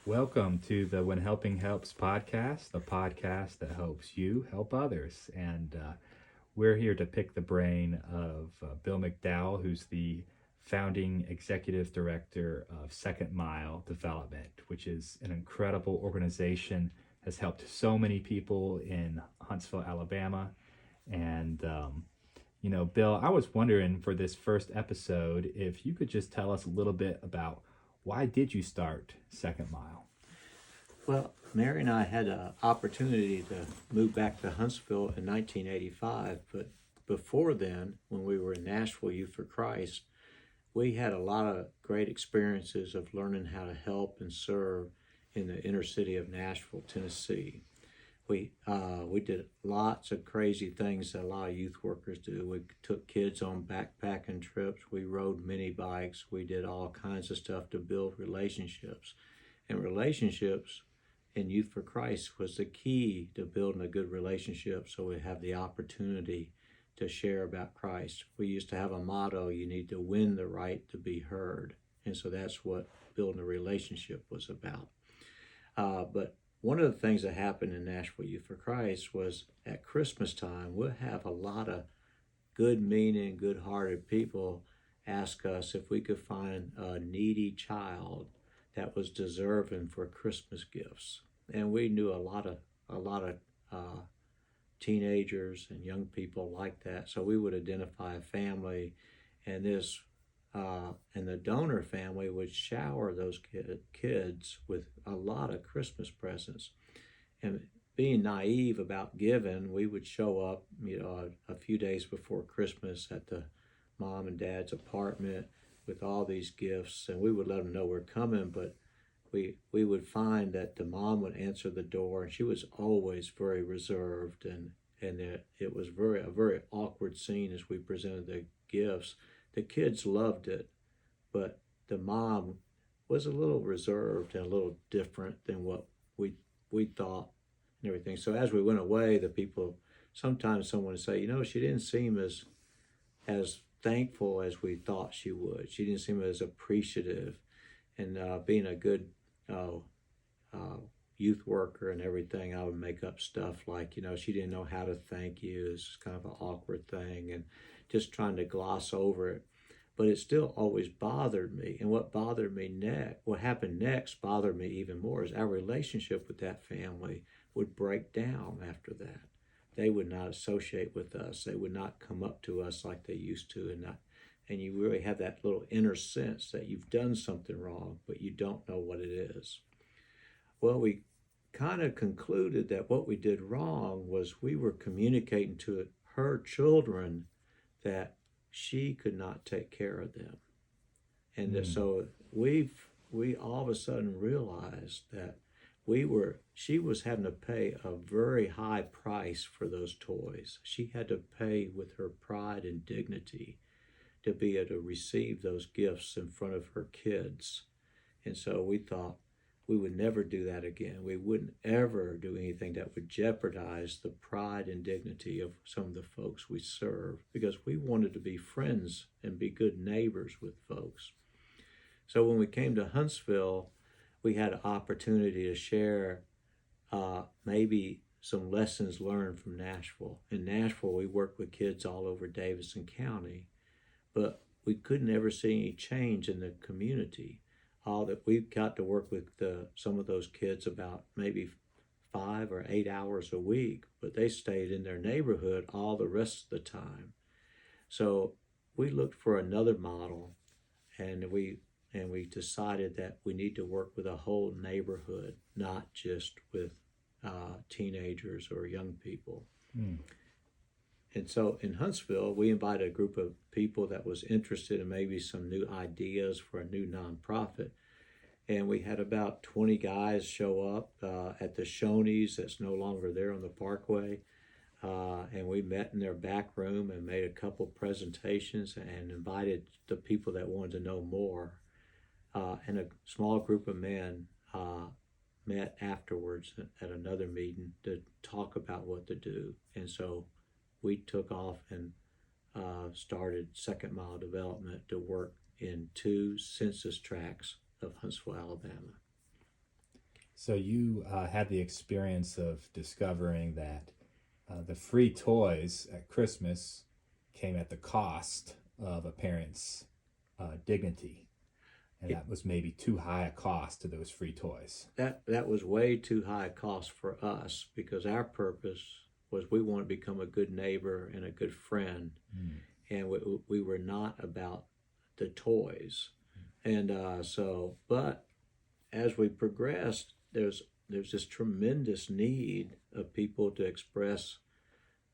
Welcome to the When Helping Helps podcast, the podcast that helps you help others. And we're here to pick the brain of Bill McDowell, who's the founding executive director of Second Mile Development, which is an incredible organization, has helped so many people in Huntsville, Alabama. And Bill, I was wondering for this first episode if you could just tell us a little bit about why did you start Second Mile? Well, Mary and I had an opportunity to move back to Huntsville in 1985, but before then, when we were in Nashville Youth for Christ, we had a lot of great experiences of learning how to help and serve in the inner city of Nashville, Tennessee. We did lots of crazy things that a lot of youth workers do. We took kids on backpacking trips. We rode mini bikes. We did all kinds of stuff to build relationships. And relationships in Youth for Christ was the key to building a good relationship, so we have the opportunity to share about Christ. We used to have a motto, you need to win the right to be heard. And so that's what building a relationship was about. But one of the things that happened in Nashville Youth for Christ was at Christmas time, we'll have a lot of good meaning, good-hearted people ask us if we could find a needy child that was deserving for Christmas gifts. And we knew a lot of teenagers and young people like that. So we would identify a family, and and the donor family would shower those kids with a lot of Christmas presents. And being naive about giving, we would show up, a few days before Christmas at the mom and dad's apartment with all these gifts, and we would let them know we're coming, but we would find that the mom would answer the door, and she was always very reserved, and it was a very awkward scene as we presented the gifts. The kids loved it, but the mom was a little reserved and a little different than what we thought and everything. So as we went away, the people, sometimes someone would say, she didn't seem as thankful as we thought she would. She didn't seem as appreciative. And being a good youth worker and everything, I would make up stuff like, she didn't know how to thank you. It's kind of an awkward thing, and just trying to gloss over it. But it still always bothered me. And what happened next bothered me even more, is our relationship with that family would break down after that. They would not associate with us. They would not come up to us like they used to, and you really have that little inner sense that you've done something wrong, but you don't know what it is. Well, we kind of concluded that what we did wrong was we were communicating to her children that she could not take care of them. And so we all of a sudden realized that she was having to pay a very high price for those toys. She had to pay with her pride and dignity to be able to receive those gifts in front of her kids. And so we thought we would never do that again. We wouldn't ever do anything that would jeopardize the pride and dignity of some of the folks we serve, because we wanted to be friends and be good neighbors with folks. So when we came to Huntsville, we had an opportunity to share maybe some lessons learned from Nashville. In Nashville, we worked with kids all over Davidson County, but we couldn't ever see any change in the community. All that we got to work with some of those kids about maybe 5 or 8 hours a week, but they stayed in their neighborhood all the rest of the time. So we looked for another model, and we decided that we need to work with a whole neighborhood, not just with teenagers or young people. And so in Huntsville, we invited a group of people that was interested in maybe some new ideas for a new nonprofit. And we had about 20 guys show up at the Shoney's that's no longer there on the Parkway. And we met in their back room and made a couple presentations and invited the people that wanted to know more. And a small group of men met afterwards at another meeting to talk about what to do. And so we took off and started Second Mile Development to work in 2 census tracts of Huntsville, Alabama. So you had the experience of discovering that the free toys at Christmas came at the cost of a parent's dignity, and It, that was maybe too high a cost to those free toys. that was way too high a cost for us because our purpose was we want to become a good neighbor and a good friend, Mm. and we were not about the toys. And but as we progressed, there's this tremendous need of people to express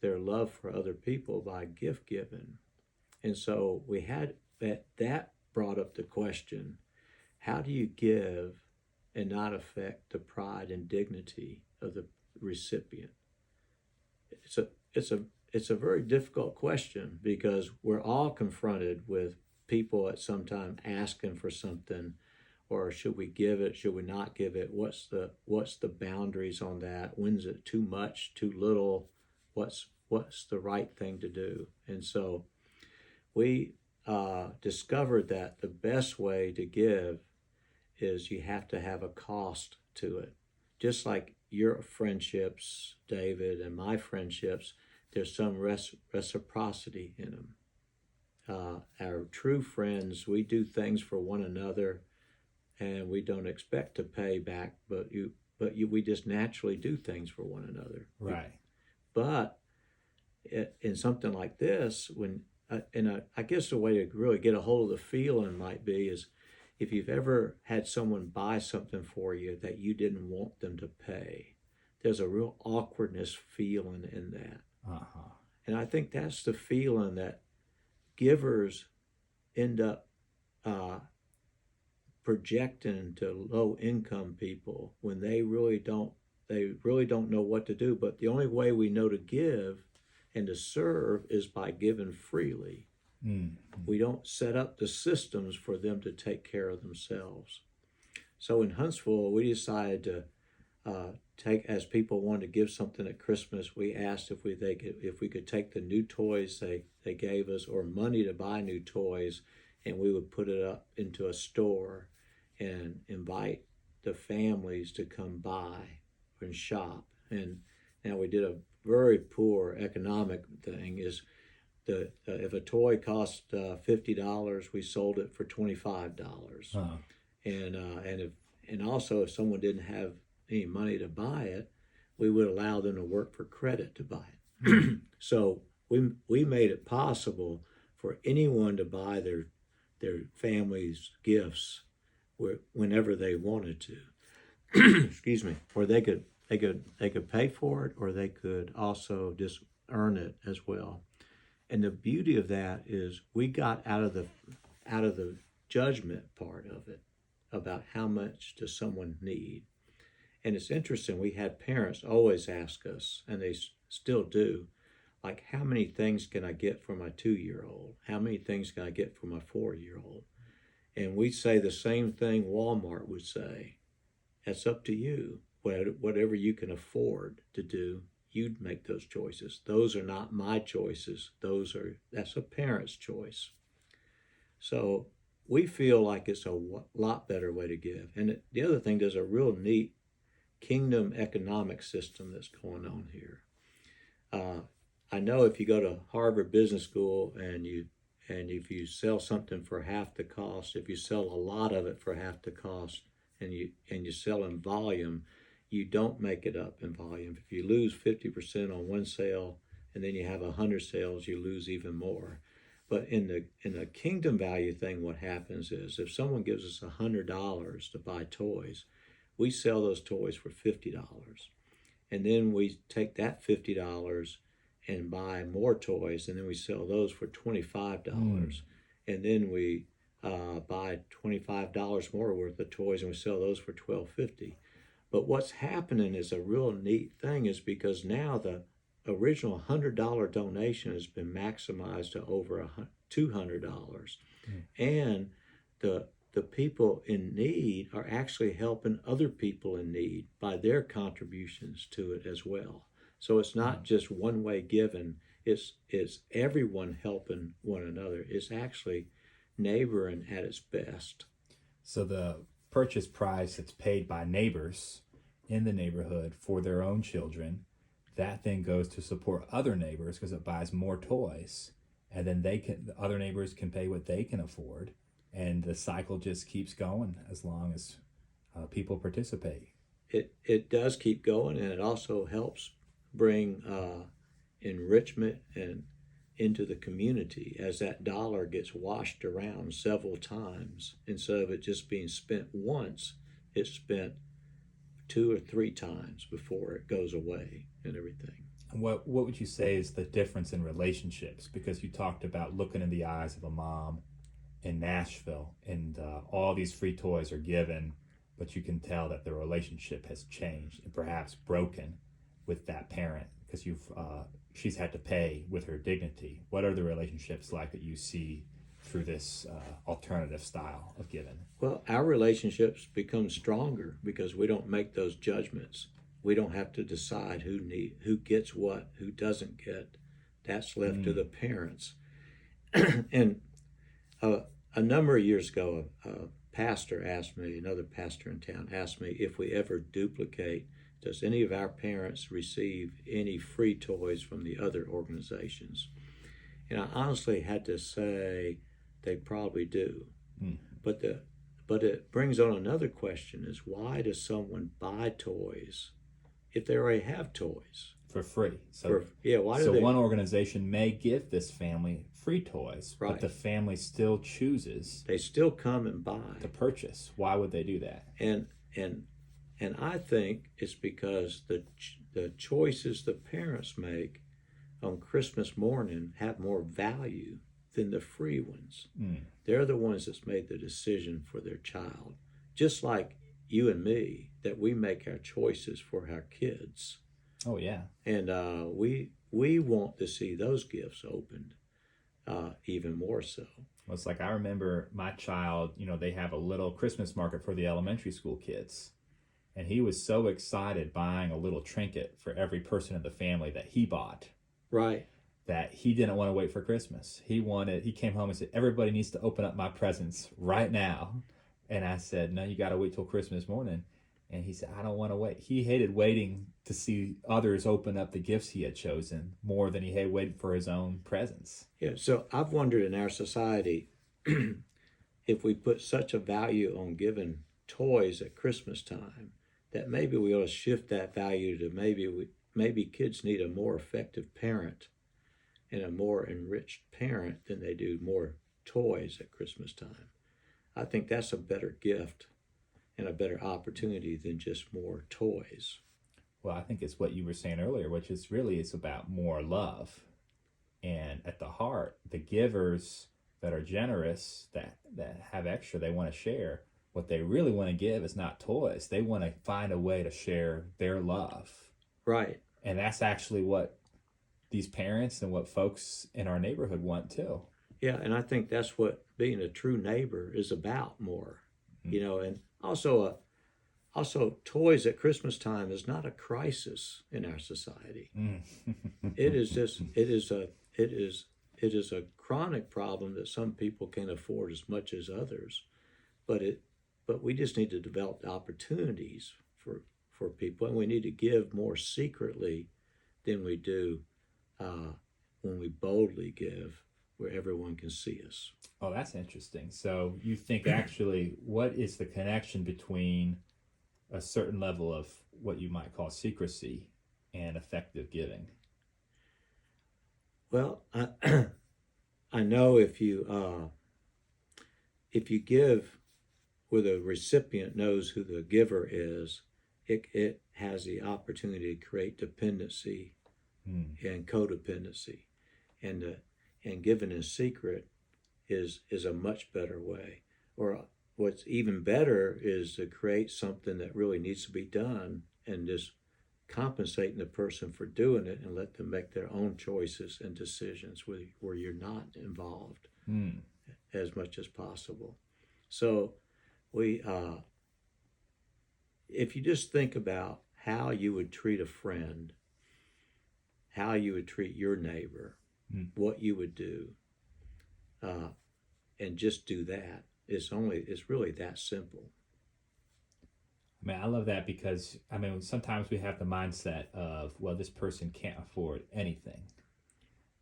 their love for other people by gift giving. And so we had that brought up the question, how do you give and not affect the pride and dignity of the recipient? It's a it's a it's a very difficult question because we're all confronted with people at some time asking for something, or should we give it, should we not give it, what's the boundaries on that, when's it too much, too little, what's the right thing to do. And so we discovered that the best way to give is you have to have a cost to it. Just like your friendships, David, and my friendships, there's some reciprocity in them. Our true friends, we do things for one another, and we don't expect to pay back, we just naturally do things for one another. Right. But in something like this, I guess the way to really get a hold of the feeling might be is if you've ever had someone buy something for you that you didn't want them to pay, there's a real awkwardness feeling in that. Uh-huh. And I think that's the feeling that givers end up projecting to low income people when they really don't know what to do. But the only way we know to give and to serve is by giving freely. Mm. We don't set up the systems for them to take care of themselves. So in Huntsville, we decided to as people wanted to give something at Christmas, we asked if we could take the new toys they gave us or money to buy new toys, and we would put it up into a store and invite the families to come by and shop. And now we did a very poor economic thing is if a toy cost $50, we sold it for $25. Uh-huh. And also if someone didn't have any money to buy it, we would allow them to work for credit to buy it. So we made it possible for anyone to buy their family's gifts whenever they wanted to. Excuse me. Or they could pay for it, or they could also just earn it as well. And the beauty of that is we got out of the judgment part of it about how much does someone need. And it's interesting, we had parents always ask us, and they still do, like, how many things can I get for my 2-year-old? How many things can I get for my 4-year-old? And we say the same thing Walmart would say. That's up to you. Whatever you can afford to do, you'd make those choices. Those are not my choices. That's a parent's choice. So we feel like it's a lot better way to give. And the other thing, there's a real neat kingdom economic system that's going on here. I know if you go to Harvard Business School and if you sell something for half the cost, if you sell a lot of it for half the cost, and you sell in volume, you don't make it up in volume. If you lose 50% on one sale and then you have 100 sales, you lose even more. But in the kingdom value thing, what happens is if someone gives us $100 to buy toys, we sell those toys for $50. And then we take that $50 and buy more toys, and then we sell those for $25. And then we buy $25 more worth of toys, and we sell those for $12.50. But what's happening is a real neat thing is because now the original $100 donation has been maximized to over $200. And the people in need are actually helping other people in need by their contributions to it as well. So it's not just one way given, it's everyone helping one another. It's actually neighboring at its best. So the purchase price that's paid by neighbors in the neighborhood for their own children. That then goes to support other neighbors because it buys more toys, and then the other neighbors can pay what they can afford, and the cycle just keeps going as long as people participate. It does keep going, and it also helps bring enrichment and into the community as that dollar gets washed around several times. Instead of it just being spent once, it's spent 2 or 3 times before it goes away and everything. What would you say is the difference in relationships? Because you talked about looking in the eyes of a mom in Nashville, and all these free toys are given, but you can tell that the relationship has changed and perhaps broken with that parent because she's had to pay with her dignity. What are the relationships like that you see through this alternative style of giving? Well, our relationships become stronger because we don't make those judgments. We don't have to decide who gets what, who doesn't get. That's left to the parents. And a number of years ago, a pastor asked me, another pastor in town asked me, if we ever duplicate, does any of our parents receive any free toys from the other organizations? And I honestly had to say they probably do. Mm. But it brings on another question: is why does someone buy toys if they already have toys For free. why do so they? one organization may give this family free toys, Right. but the family still chooses They still come and buy. to purchase. Why would they do that? And I think it's because the choices the parents make on Christmas morning have more value than the free ones. Mm. They're the ones that's made the decision for their child, just like you and me, that we make our choices for our kids. Oh yeah. And we want to see those gifts opened even more so. Well, it's like I remember my child, they have a little Christmas market for the elementary school kids. And he was so excited buying a little trinket for every person in the family that he bought. Right. That he didn't want to wait for Christmas. He came home and said, everybody needs to open up my presents right now. And I said, no, you got to wait till Christmas morning. And he said, I don't want to wait. He hated waiting to see others open up the gifts he had chosen more than he hated waiting for his own presents. Yeah. So I've wondered in our society if we put such a value on giving toys at Christmas time that maybe we ought to shift that value to maybe kids need a more effective parent and a more enriched parent than they do more toys at Christmas time. I think that's a better gift and a better opportunity than just more toys. Well, I think it's what you were saying earlier, which is really it's about more love. And at the heart, the givers that are generous, that have extra, they want to share. What they really want to give is not toys. They want to find a way to share their love. Right. And that's actually what these parents and what folks in our neighborhood want too. Yeah, and I think that's what being a true neighbor is about more. Mm-hmm. And also toys at Christmas time is not a crisis in our society. It is a chronic problem that some people can't afford as much as others, but we just need to develop opportunities for people, and we need to give more secretly than we do when we boldly give where everyone can see us. Oh, that's interesting. So you think actually what is the connection between a certain level of what you might call secrecy and effective giving? Well, I know if you give where the recipient knows who the giver is, it has the opportunity to create dependency and codependency, and giving in secret is a much better way. Or what's even better is to create something that really needs to be done and just compensating the person for doing it and let them make their own choices and decisions where you're not involved as much as possible. So if you just think about how you would treat a friend, how you would treat your neighbor, what you would do, and just do that. It's really that simple. Man, I love that because I mean sometimes we have the mindset of, well, this person can't afford anything,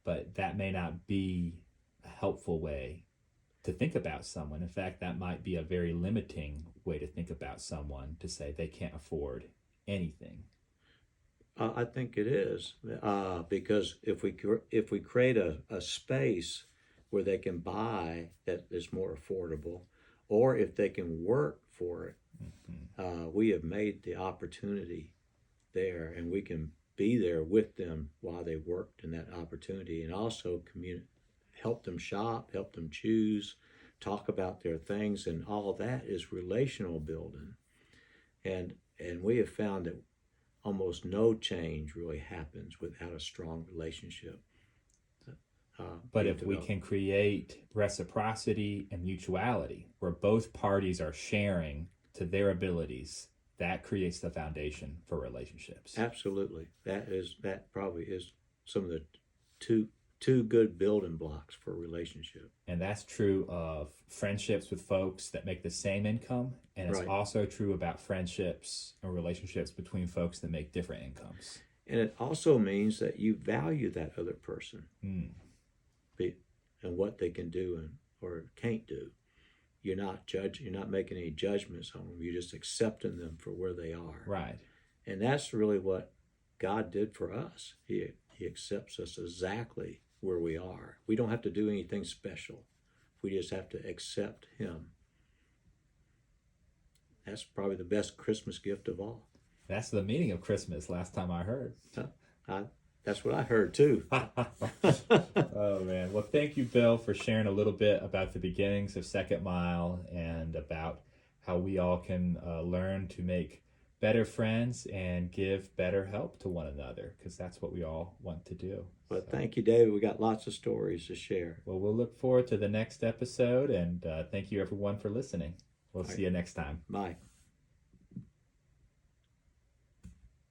but that may not be a helpful way to think about someone. In fact, that might be a very limiting way to think about someone, to say they can't afford anything. I think it is because if we create a space where they can buy that is more affordable, or if they can work for it, we have made the opportunity there, and we can be there with them while they worked in that opportunity, and also help them shop, help them choose, talk about their things, and all of that is relational building. And we have found that almost no change really happens without a strong relationship But being if we developed. can create reciprocity and mutuality where both parties are sharing to their abilities, that creates the foundation for relationships. Absolutely, that probably is some of the two good building blocks for a relationship. And that's true of friendships with folks that make the same income. And it's Right. also true about friendships and relationships between folks that make different incomes. And it also means that you value that other person Mm, and what they can do and or can't do. You're not making any judgments on them. You're just accepting them for where they are. right. And that's really what God did for us. He accepts us exactly where we are. We don't have to do anything special. We just have to accept Him. That's probably the best Christmas gift of all. That's the meaning of Christmas, last time I heard. I, that's what I heard too. Oh, man. Well, thank you, Bill, for sharing a little bit about the beginnings of Second Mile and about how we all can learn to make better friends and give better help to one another, because that's what we all want to do. But So, thank you, David. We got lots of stories to share. well, we'll look forward to the next episode, and thank you, everyone, for listening. We'll see you next time. Bye.